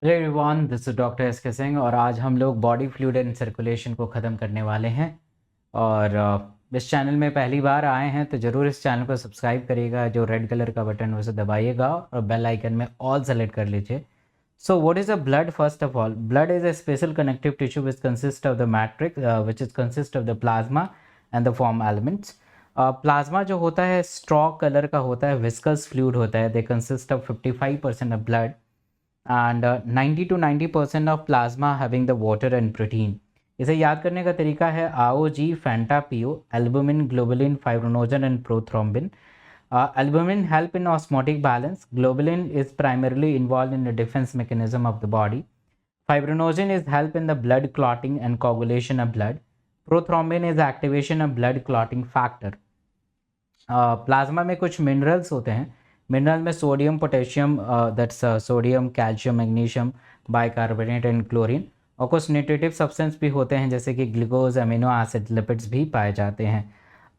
Hello everyone, this is doctor S के सिंह और आज हम लोग बॉडी फ्लूइड एंड सर्कुलेशन को ख़त्म करने वाले हैं। और इस चैनल में पहली बार आए हैं तो ज़रूर इस चैनल को सब्सक्राइब करिएगा। जो रेड कलर का बटन है उसे दबाइएगा और बेल आइकन में ऑल सेलेक्ट कर लीजिए। So what is a blood? First of all, blood is a special connective tissue which consist of the matrix which is consist of the plasma and the form elements. Plasma जो होता है straw colour का होता है, viscous fluid होता है। They consist of 55% of blood and 90 to 90% of plasma having the water and protein. इसे याद करने का तरीका है आओ जी फैंटा पीओ albumin globulin fibrinogen and prothrombin. Albumin help in osmotic balance, globulin is primarily involve in the defence mechanism of the body, fibrinogen is help in the blood clotting and coagulation of blood, prothrombin is activation of blood clotting factor. Plasma में कुछ minerals होते हैं। Mineral में sodium, potassium, that's sodium, calcium, magnesium, bicarbonate and chlorine, और कुछ nutritive substance भी होते हैं जैसे कि ग्लूकोज, अमीनो एसिड, लिपिड्स भी पाए जाते हैं।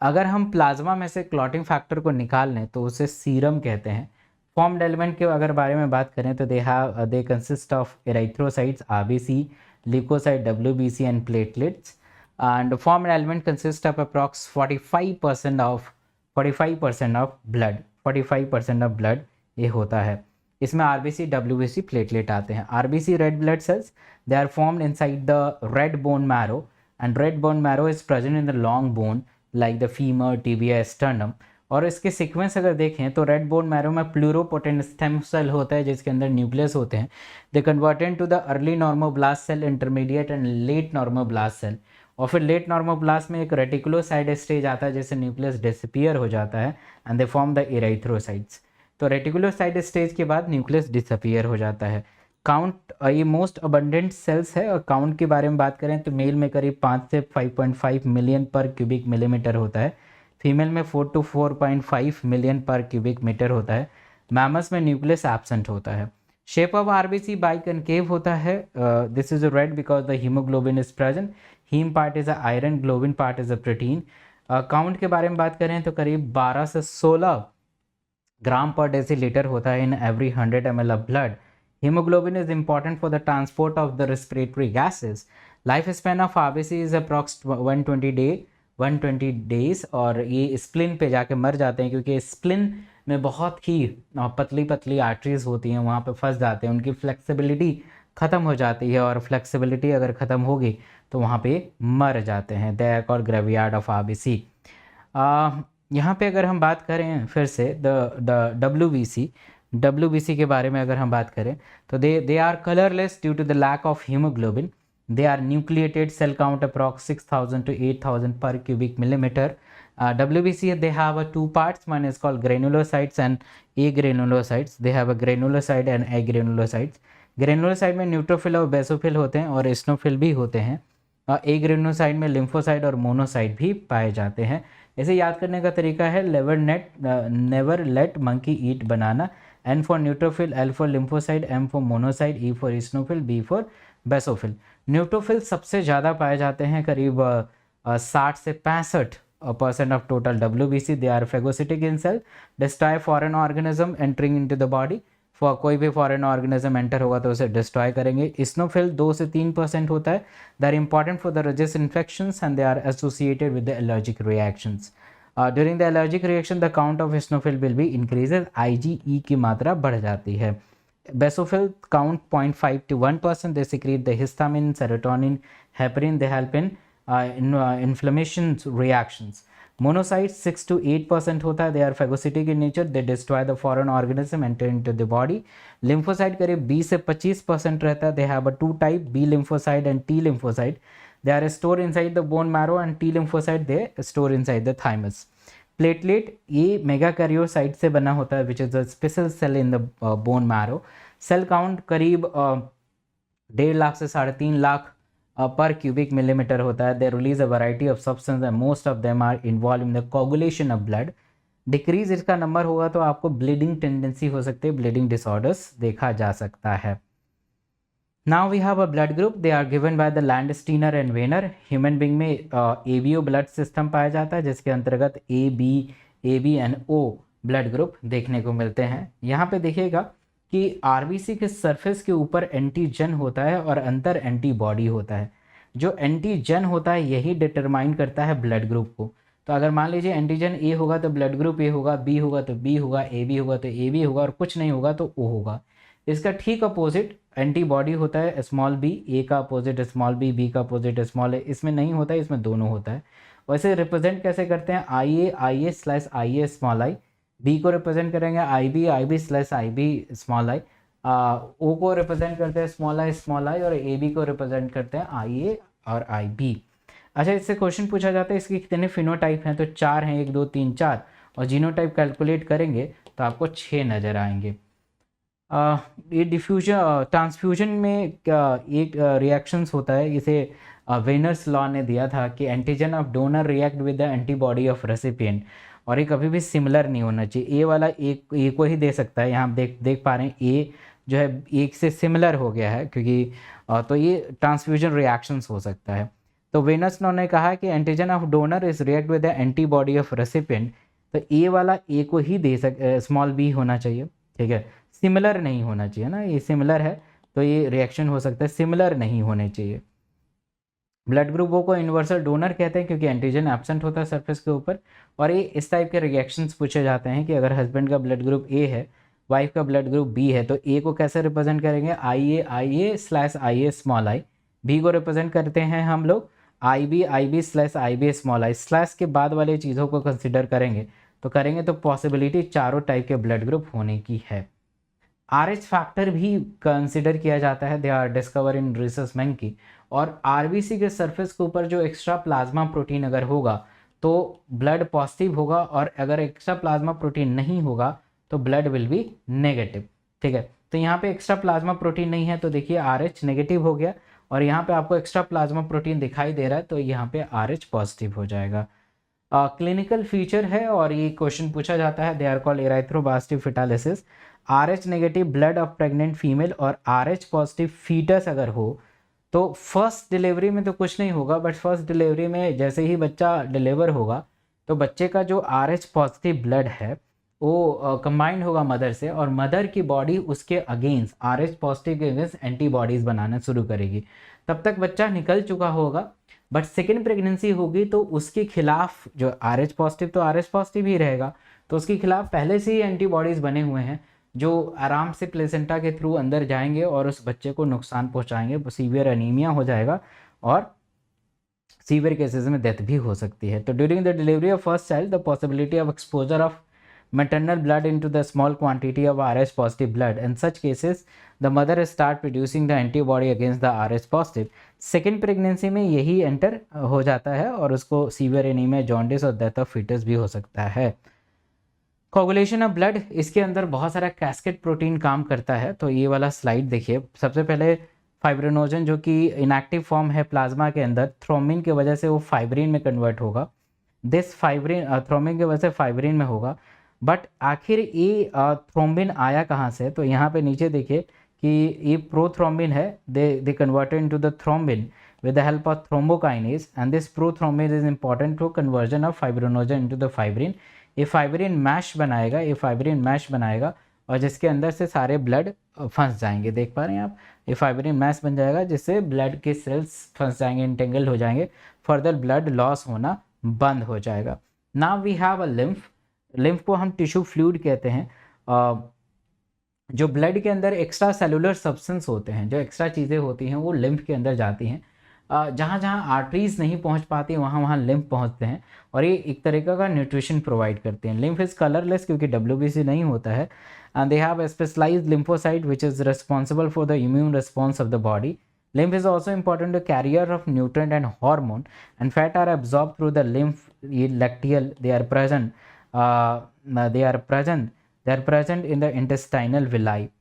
अगर हम प्लाज्मा में से क्लॉटिंग फैक्टर को निकाल लें तो उसे सीरम कहते हैं। फॉर्म्ड एलिमेंट के अगर बारे में बात करें तो they consist of erythrocytes, RBC, leukocyte, WBC and platelets. And formed element consist of approx 45% of blood. 45% of blood ये होता है। इसमें आरबीसी, डब्ल्यूबीसी, प्लेटलेट आते हैं। RBC red blood cells, they are formed inside the red bone marrow and red bone marrow is present in the long bone like the femur, tibia, sternum. और इसके sequence अगर देखें तो red bone marrow में pluripotent stem cell होता है जिसके अंदर न्यूक्लियस होते हैं। They converted to the early normoblast cell, intermediate and late normoblast cell. और फिर लेट नॉर्मोब्लास्ट में एक रेटिकुलोसाइड स्टेज आता है जिससे न्यूक्लियस डिसअपियर हो जाता है एंड दे फॉर्म द इराइथ्रोसाइट्स। तो रेटिकुलोसाइड स्टेज के बाद न्यूक्लियस डिसअपियर हो जाता है। काउंट, ये मोस्ट अबंडेंट सेल्स है। और काउंट के बारे में बात करें तो मेल में करीब 5 से 5.5 मिलियन पर क्यूबिक मिलीमीटर होता है। फीमेल में 4 to 4.5 मिलियन पर क्यूबिक मीटर होता है। मैमस में न्यूक्लियस एब्सेंट होता है। शेप ऑफ आरबीसी बाइकनकेव होता है। This is red because the haemoglobin is present. Haem part is a iron, globin part is a protein. Count के बारे में बात करें तो करीब 12 से 16 ग्राम पर डेसीलीटर होता है in every 100 ml of blood. Haemoglobin is important for the transport of the respiratory gases. Life span of RBC is approx 120 days. और ये स्प्लिन पे जाके मर जाते हैं क्योंकि स्प्लिन में बहुत ही पतली पतली आर्टरीज होती हैं, वहाँ पे फंस जाते हैं, उनकी फ्लेक्सिबिलिटी ख़त्म हो जाती है। और फ्लेक्सिबिलिटी अगर ख़त्म होगी तो वहाँ पे मर जाते हैं। They are called graveyard of RBC. यहाँ पे अगर हम बात करें फिर से द डब्ल्यू बी सी के बारे में अगर हम बात करें तो they are colourless due to the lack of haemoglobin. They are nucleated, cell count approx 6,000 to 8,000 per cubic millimeter. WBC, they have two parts. One is called granulocytes and agranulocytes. They have a granulocyte and agranulocytes. Granulocyte में neutrophil और basophil होते हैं और एस्नोफिल भी होते हैं। Agranulocyte में lymphocyte और मोनोसाइट भी पाए जाते हैं। इसे याद करने का तरीका है never let monkey eat banana. N for neutrophil, L for lymphocyte, M for monocyte, E for eosinophil, B for basophil. Neutrophil सबसे ज़्यादा पाए जाते हैं, करीब 60 से 65% of total WBC। They are phagocytic in cell, destroy foreign organism entering into the body. कोई भी foreign organism enter होगा तो उसे डिस्ट्रॉय करेंगे। इस्नोफिल 2 से 3% होता है। They are important for the resist infections and they are associated with the allergic reactions. During the allergic reaction the count of eosinophil will be increases, IgE की मात्रा बढ़ जाती है। Basophil count 0.5 to 1%. They secrete the histamine, serotonin, heparin. They help in inflammation reactions. Monocytes 6 to 8% होता है. They are phagocytic in nature. They destroy the foreign organism enter into the body. Lymphocyte करीब 20 से 25% रहता है. They have a two type, B lymphocyte and T lymphocyte. They are stored inside the bone marrow and T lymphocyte they store inside the thymus. Platelet ये megakaryocyte से बना होता है which is a special cell in the bone marrow. Cell count करीब 1.5 लाख से 3.5 लाख पर cubic millimetre होता है। They release a variety of substance and most of them are involve in the coagulation of blood. Decrease इसका number होगा तो आपको bleeding tendency हो सकती है, ब्लीडिंग डिसऑर्डर्स देखा जा सकता है। Now we have a blood group. They are given by the Landsteiner and Weiner. Human being में ABO blood system पाया जाता है जिसके अंतर्गत AB and O blood group देखने को मिलते हैं। यहाँ पे देखिएगा कि आरबीसी के सरफेस के ऊपर एंटीजन होता है और अंदर एंटीबॉडी होता है। जो एंटीजन होता है यही डिटरमाइन करता है ब्लड ग्रुप को। तो अगर मान लीजिए एंटीजन ए होगा तो ब्लड ग्रुप ए होगा, बी होगा तो बी होगा, ए बी होगा तो ए बी होगा, और कुछ नहीं होगा तो ओ होगा। इसका ठीक अपोजिट एंटीबॉडी होता है स्मॉल बी, ए का अपोजिट स्मॉल बी का अपोजिट स्मॉल ए। इसमें नहीं होता है, इसमें दोनों होता है। वैसे रिप्रेजेंट कैसे करते हैं, I A slash I A small I, B को रिप्रेजेंट करेंगे I B slash I B small I, O को रिप्रेजेंट करते हैं स्मॉल आई, और ए बी को रिप्रेजेंट करते हैं आई ए और आई बी। अच्छा, इससे क्वेश्चन पूछा जाता है इसके कितने फिनोटाइप हैं, तो 4 हैं, 1 2 3 4, और जीनोटाइप कैलकुलेट करेंगे तो आपको 6 नज़र आएंगे। ये डिफ्यूजन ट्रांसफ्यूजन में एक रिएक्शंस होता है, इसे वेनर्स लॉ ने दिया था कि antigen of donor react with the antibody of recipient, और ये कभी भी सिमिलर नहीं होना चाहिए। ए वाला ए को ही दे सकता है, यहाँ आप देख पा रहे हैं ए जो है एक से सिमिलर हो गया है, क्योंकि तो ये ट्रांसफ्यूजन रिएक्शंस हो सकता है। तो वेनस लॉ ने कहा कि antigen of donor is react with the antibody of recipient, तो ए वाला ए को ही दे स्मॉल बी होना चाहिए, ठीक है, सिमिलर नहीं होना चाहिए ना, ये सिमिलर है तो ये रिएक्शन हो सकता है, सिमिलर नहीं होने चाहिए। ब्लड ग्रुप ओ को यूनिवर्सल डोनर कहते हैं क्योंकि एंटीजन एब्सेंट होता है सरफेस के ऊपर, और ये इस टाइप के रिएक्शंस पूछे जाते हैं कि अगर हस्बैंड का ब्लड ग्रुप ए है, वाइफ का ब्लड ग्रुप बी है, तो ए को कैसे रिप्रेजेंट करेंगे, I A slash I A small I, B को रिप्रेजेंट करते हैं हम लोग I B slash I B small I, slash के बाद वाले चीज़ों को कंसिडर करेंगे तो पॉसिबिलिटी चारों टाइप के ब्लड ग्रुप होने की है। RH फैक्टर भी कंसिडर किया जाता है, they are discover in rhesus monkey, और आरबीसी के सरफेस के ऊपर जो एक्स्ट्रा प्लाज्मा प्रोटीन अगर होगा तो ब्लड पॉजिटिव होगा, और अगर एक्स्ट्रा प्लाज्मा प्रोटीन नहीं होगा तो ब्लड विल बी नेगेटिव, ठीक है। तो यहाँ पे एक्स्ट्रा प्लाज्मा प्रोटीन नहीं है तो देखिए RH नेगेटिव हो गया, और यहाँ पे आपको एक्स्ट्रा प्लाज्मा प्रोटीन दिखाई दे रहा है तो यहाँ पे RH पॉजिटिव हो जाएगा। क्लिनिकल फीचर है और ये क्वेश्चन पूछा जाता है, they are called erythroblastosis fetalis. RH negative blood of pregnant female और RH पॉजिटिव फीटस अगर हो तो फर्स्ट डिलीवरी में तो कुछ नहीं होगा, बट फर्स्ट डिलीवरी में जैसे ही बच्चा डिलीवर होगा तो बच्चे का जो RH पॉजिटिव ब्लड है वो कंबाइंड होगा मदर से, और मदर की बॉडी उसके अगेंस्ट RH पॉजिटिव के अगेंस्ट एंटीबॉडीज़ बनाना शुरू करेगी। तब तक बच्चा निकल चुका होगा, बट सेकेंड प्रेगनेंसी होगी तो उसके खिलाफ जो RH पॉजिटिव तो RH पॉजिटिव ही रहेगा, तो उसके खिलाफ पहले से ही एंटीबॉडीज़ बने हुए हैं जो आराम से प्लेसेंटा के थ्रू अंदर जाएंगे और उस बच्चे को नुकसान पहुंचाएंगे, सीवियर एनीमिया हो जाएगा और सीवियर केसेस में डेथ भी हो सकती है। तो during the delivery of first child the possibility of exposure of maternal blood into the small quantity of RH positive blood. In such cases, the mother start producing the antibody against the RH positive. Second pregnancy में यही enter हो जाता है और उसको severe anaemia, jaundice और death of foetus भी हो सकता है। कोगुलेशन ऑफ ब्लड, इसके अंदर बहुत सारा कैस्केड प्रोटीन काम करता है। तो ये वाला स्लाइड देखिए, सबसे पहले फाइब्रिनोजन जो कि इनएक्टिव फॉर्म है प्लाज्मा के अंदर, थ्रोम्बिन की वजह से वो फाइब्रिन में कन्वर्ट होगा। दिस फाइब्रिन थ्रोम्बिन की वजह से फाइब्रिन में होगा, बट आखिर ये थ्रोम्बिन आया कहाँ से, तो यहाँ पे नीचे देखिए कि ये प्रोथ्रोम्बिन है, they converted into the thrombin with the help of thrombokinase, and this prothrombin is important to conversion of fibrinogen into the fibrin. ये फाइब्रिन मैश बनाएगा, ये फाइब्रिन मैश बनाएगा और जिसके अंदर से सारे ब्लड फंस जाएंगे, देख पा रहे हैं आप, ये फाइब्रिन मैश बन जाएगा जिससे ब्लड के सेल्स फंस जाएंगे, इंटेंगल हो जाएंगे, फर्दर ब्लड लॉस होना बंद हो जाएगा। Now we have a lymph, lymph को हम टिश्यू फ्लूइड कहते हैं। जो ब्लड के अंदर एक्स्ट्रा सेलुलर सब्सटेंस होते हैं, जो एक्स्ट्रा चीज़ें होती हैं वो लिम्फ के अंदर जाती हैं। जहाँ जहाँ आर्टरीज नहीं पहुँच पाती वहाँ वहाँ लिम्फ पहुँचते हैं और ये एक तरीका का न्यूट्रिशन प्रोवाइड करते हैं। लिम्फ इज़ कलरलेस क्योंकि WBC नहीं होता है, and they have specialised lymphocyte which is responsible for the immune response of the body. Lymph is also important to carrier of nutrient and hormone, and fat are absorbed through the lymph lacteal. They are present. They are present in the intestinal villi.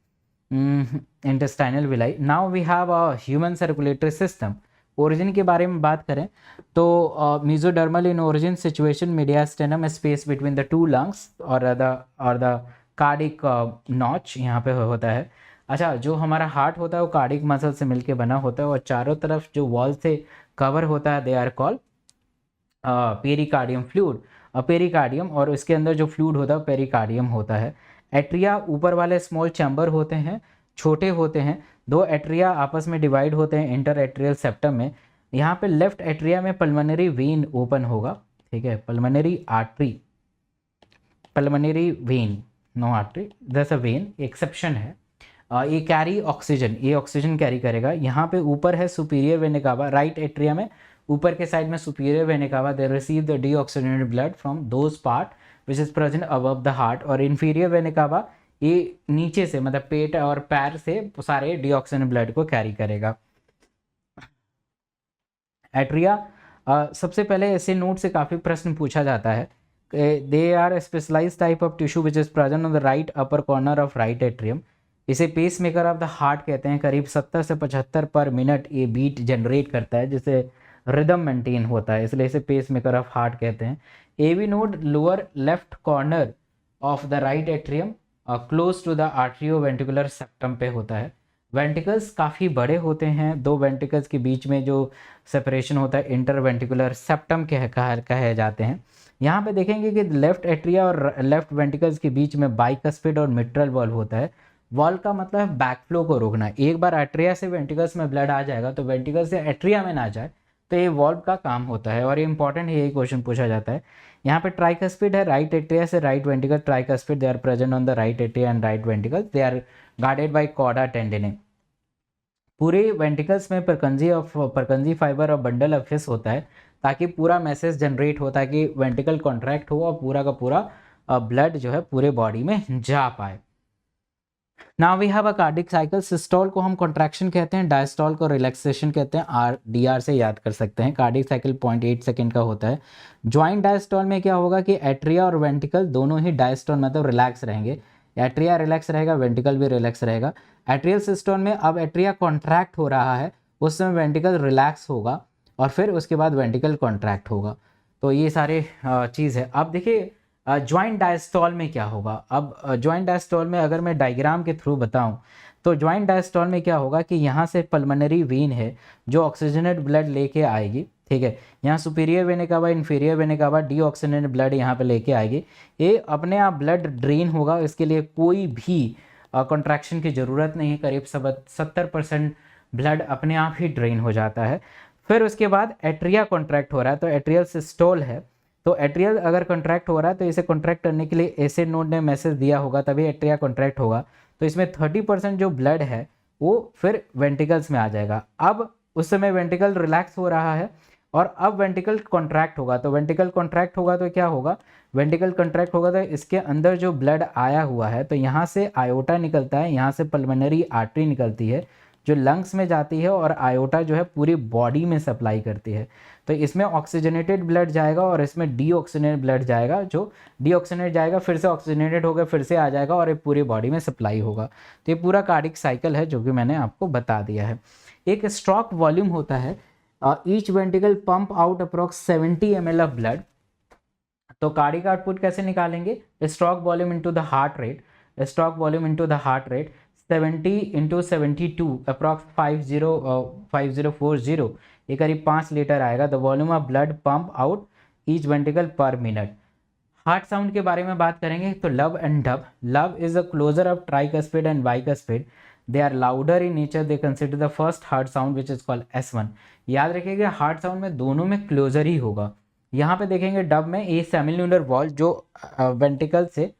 Intestinal villi. Now we have a human circulatory system. Origin के बारे में बात करें तो mesodermal in origin situation, mediastinum space between the two lungs or the cardiac notch यहाँ पे होता है। अच्छा, जो हमारा हार्ट होता है वो कार्डिक मसल से मिलके बना होता है और चारों तरफ जो वॉल से कवर होता है they are called pericardium fluid, pericardium, और इसके अंदर जो फ्लूइड होता है पेरिकार्डियम होता है। एट्रिया ऊपर वाले स्मॉल चैम्बर होते हैं, छोटे होते हैं। दो एट्रिया आपस में डिवाइड होते हैं इंटर एट्रियल सेप्टम में। यहाँ पे लेफ्ट एट्रिया में पल्मोनरी वेन ओपन होगा, ठीक है, pulmonary artery, pulmonary vein, no artery, this a vein, exception है। ये कैरी ऑक्सीजन, ये ऑक्सीजन कैरी करेगा। यहाँ पे ऊपर है superior vena cava, right atria में ऊपर के साइड में superior vena cava, they receive the deoxygenated blood from those part which is present above the heart. और इन्फीरियर वेना कावा ये नीचे से मतलब पेट और पैर से सारे डीऑक्सीजन ब्लड को कैरी करेगा। एट्रिया सबसे पहले ऐसे नोट से काफ़ी प्रश्न पूछा जाता है। They are specialise type of tissue which is present on the right upper corner of right atrium. इसे pacemaker of the heart कहते हैं। करीब 70 से 75 पर मिनट ये बीट जनरेट करता है, जिससे रिदम मेंटेन होता है, इसलिए इसे पेस मेकर ऑफ हार्ट कहते हैं। AV node lower left corner of the right atrium close to the atrioventricular septum पे होता है। वेंटिकल्स काफ़ी बड़े होते हैं, दो वेंटिकल्स के बीच में जो सेपरेशन होता है इंटरवेंट्रिकुलर सेप्टम कहे जाते हैं। यहाँ पे देखेंगे कि लेफ्ट एट्रिया और लेफ्ट वेंटिकल्स के बीच में बाइकस्पिड और मिट्रल वॉल्व होता है। वॉल्व का मतलब है बैकफ्लो को रोकना। एक बार एट्रिया से वेंटिकल्स में ब्लड आ जाएगा तो वेंटिकल्स से एट्रिया में ना जाए, तो ये वॉल्व का काम होता है और ये इंपॉर्टेंट है, यही क्वेश्चन पूछा जाता है। यहाँ पे ट्राइकस्पिड है, राइट एट्रिया से right ventricle tricuspid, they are present on the right atria and right ventricle, they are guarded by chordae tendineae. पूरे वेंटिकल्स में परकंजी फाइबर और बंडल ऑफ फिश होता है ताकि पूरा मैसेज जनरेट हो, ताकि वेंटिकल कॉन्ट्रैक्ट हो और पूरा का पूरा ब्लड जो है पूरे बॉडी में जा पाए। Now we have a cardiac cycle. Systole को हम कॉन्ट्रैक्शन कहते हैं, डायस्टोल को रिलैक्सेशन कहते हैं। आर से याद कर सकते हैं। कार्डिक साइकिल 0.8 सेकंड का होता है। ज्वाइंट डायस्टोल में क्या होगा कि एट्रिया और वेंटिकल दोनों ही डायस्टोल मतलब रिलैक्स रहेंगे। एट्रिया रिलैक्स रहेगा, वेंटिकल भी रिलैक्स रहेगा। एट्रियल सिस्टोल में अब एट्रिया कॉन्ट्रैक्ट हो रहा है, उस समय वेंटिकल रिलैक्स होगा और फिर उसके बाद वेंटिकल कॉन्ट्रैक्ट होगा। तो ये सारे चीज़ है। अब देखिए ज्वाइंट डायस्टोल में क्या होगा। अब ज्वाइंट डायस्टोल में अगर मैं डायग्राम के थ्रू बताऊं तो ज्वाइंट डायस्टोल में क्या होगा कि यहाँ से पल्मोनरी वेन है जो ऑक्सीजनेट ब्लड लेके आएगी, ठीक है। यहाँ सुपीरियर वेना कावा, इन्फीरियर वेना कावा डीऑक्सीजनेट ब्लड यहाँ पे लेके आएगी। ये अपने आप ब्लड ड्रेन होगा, इसके लिए कोई भी कॉन्ट्रैक्शन की ज़रूरत नहीं है। करीब 70% ब्लड अपने आप ही ड्रेन हो जाता है। फिर उसके बाद एट्रिया कॉन्ट्रैक्ट हो रहा है तो एट्रियल सिस्टोल है। तो एट्रियल अगर कॉन्ट्रैक्ट हो रहा है तो इसे कॉन्ट्रैक्ट करने के लिए एसे नोड ने मैसेज दिया होगा, तभी एट्रिया कॉन्ट्रैक्ट होगा। तो इसमें 30% जो ब्लड है वो फिर वेंटिकल्स में आ जाएगा। अब उस समय वेंटिकल रिलैक्स हो रहा है और अब वेंटिकल कॉन्ट्रैक्ट होगा। तो वेंटिकल कॉन्ट्रैक्ट होगा तो क्या होगा, वेंटिकल कॉन्ट्रैक्ट होगा तो इसके अंदर जो ब्लड आया हुआ है तो यहाँ से आयोटा निकलता है, यहाँ से पल्मोनरी आर्टरी निकलती है जो लंग्स में जाती है और आयोटा जो है पूरी बॉडी में सप्लाई करती है। तो इसमें ऑक्सीजनेटेड ब्लड जाएगा और इसमें डीऑक्सीजनेटेड ब्लड जाएगा। जो डीऑक्सीजनेट जाएगा फिर से ऑक्सीजनेटेड होगा, फिर से आ जाएगा और ये पूरी बॉडी में सप्लाई होगा। तो ये पूरा कार्डिक साइकिल है जो कि मैंने आपको बता दिया है। एक स्ट्रोक वॉल्यूम होता है, each वेंटिकल pump out approx 70 ml of blood. तो कार्डिक आउटपुट कैसे निकालेंगे, stroke volume into the heart rate, stroke volume into the heart rate 70 × 72 approx 5040, ये करीब 5 लीटर आएगा। The volume of blood pump out each वेंटिकल पर minute. Heart sound के बारे में बात करेंगे तो lub and dub. Lub is a closure of tricuspid and bicuspid, they are louder in nature, they consider the first heart sound which is called S1। याद रखिएगा heart sound में दोनों में क्लोजर ही होगा। यहाँ पे देखेंगे डब में ये सेमिन्यूलर वॉल्व जो वेंटिकल से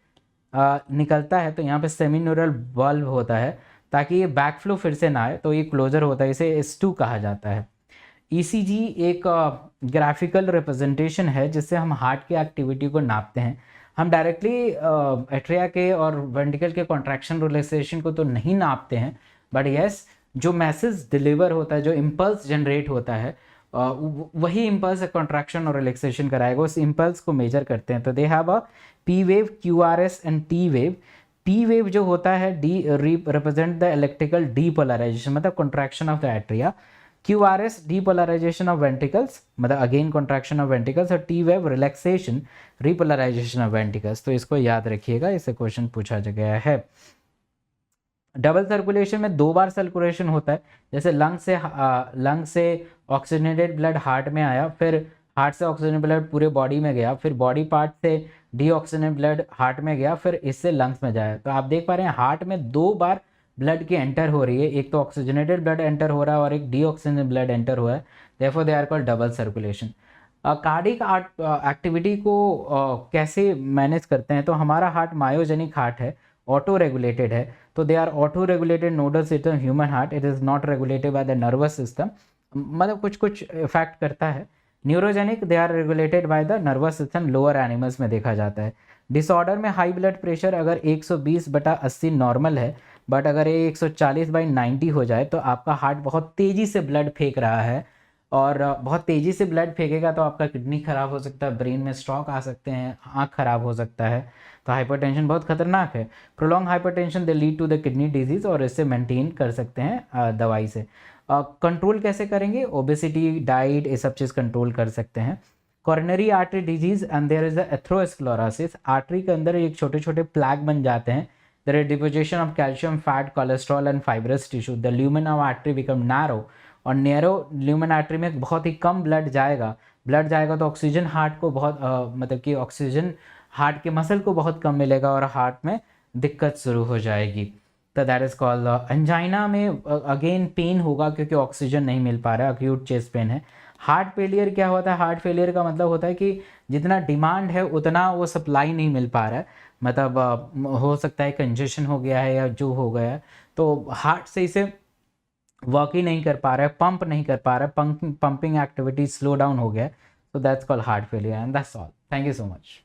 निकलता है, तो यहाँ पे सेमिन्यूरल वॉल्व होता है ताकि ये बैकफ्लो फिर से ना आए, तो ये क्लोजर होता है, इसे S2 कहा जाता है। ECG एक ग्राफिकल रिप्रेजेंटेशन है जिससे हम हार्ट की एक्टिविटी को नापते हैं। हम डायरेक्टली एट्रिया के और वेंटिकल के कॉन्ट्रैक्शन रिलैक्सेशन को तो नहीं नापते हैं, बट यस जो मैसेज डिलीवर होता है, जो इम्पल्स जनरेट होता है, वही इम्पल्स कॉन्ट्रैक्शन और रिलैक्सेशन कराएगा, उस इम्पल्स को मेजर करते हैं। तो they have a P wave, QRS and T wave. P wave जो होता है they represent the electrical depolarisation मतलब contraction of the atria. QRS depolarisation of ventricles मतलब अगेन कॉन्ट्रैक्शन ऑफ वेंटिकल्स, और T wave relaxation repolarisation of ventricles. तो इसको याद रखिएगा, इससे क्वेश्चन पूछा गया है। डबल सर्कुलेशन में 2 बार सर्कुलेशन होता है, जैसे लंग से ऑक्सीजनेटेड ब्लड हार्ट में आया, फिर हार्ट से ऑक्सीजन ब्लड पूरे बॉडी में गया, फिर बॉडी पार्ट से डीऑक्सीजनेटेड ब्लड हार्ट में गया, फिर इससे लंग्स में जाए। तो आप देख पा रहे हैं हार्ट में 2 बार ब्लड की एंटर हो रही है, एक तो ऑक्सीजनेटेड ब्लड एंटर हो रहा है और एक डीऑक्सीजनेटेड ब्लड एंटर हुआ है, therefore they are called double circulation. Cardiac activity को कैसे मैनेज करते हैं, तो हमारा हार्ट मायोजेनिक हार्ट है, ऑटो रेगुलेटेड है, तो they are auto regulated nodal system human heart, it is not regulated by the nervous system, मतलब कुछ कुछ इफेक्ट करता है। Neurogenic, they are regulated by the nervous system, lower animals में देखा जाता है। डिसऑर्डर में हाई ब्लड प्रेशर अगर 120/80 नॉर्मल है, बट अगर ये 140/90 हो जाए तो आपका हार्ट बहुत तेज़ी से ब्लड फेंक रहा है, और बहुत तेज़ी से ब्लड फेंकेगा तो आपका किडनी ख़राब हो सकता है, ब्रेन में स्ट्रोक आ सकते हैं, आँख ख़राब हो सकता है। तो हाइपरटेंशन बहुत खतरनाक है। Prolonged hypertension they lead to the kidney disease, और इससे मेंटेन कर सकते हैं दवाई से। कंट्रोल कैसे करेंगे, ओबेसिटी, डाइट, ये सब चीज़ कंट्रोल कर सकते हैं। Coronary artery disease and there is atherosclerosis, artery के अंदर एक छोटे छोटे प्लैग बन जाते हैं, there is deposition of calcium, fat, cholesterol and fibrous tissue, the lumen of artery become narrow, और नैरो ल्यूमेन आर्टरी में बहुत ही कम ब्लड जाएगा तो ऑक्सीजन हार्ट को बहुत मतलब कि ऑक्सीजन हार्ट के मसल को बहुत कम मिलेगा और हार्ट में दिक्कत शुरू हो जाएगी। तो दैट इज़ कॉल्ड एंजाइना में अगेन पेन होगा क्योंकि ऑक्सीजन नहीं मिल पा रहा है, अक्यूट चेस्ट पेन है। हार्ट फेलियर क्या होता है, हार्ट फेलियर का मतलब होता है कि जितना डिमांड है उतना वो सप्लाई नहीं मिल पा रहा है, मतलब हो सकता है कंजेशन हो गया है या जो हो गया है, तो हार्ट सही से वर्क ही नहीं कर पा रहा है, पंप नहीं कर पा रहा है, पंपिंग एक्टिविटी स्लो डाउन हो गया है, so that's called heart failure, and that's all. Thank you so much.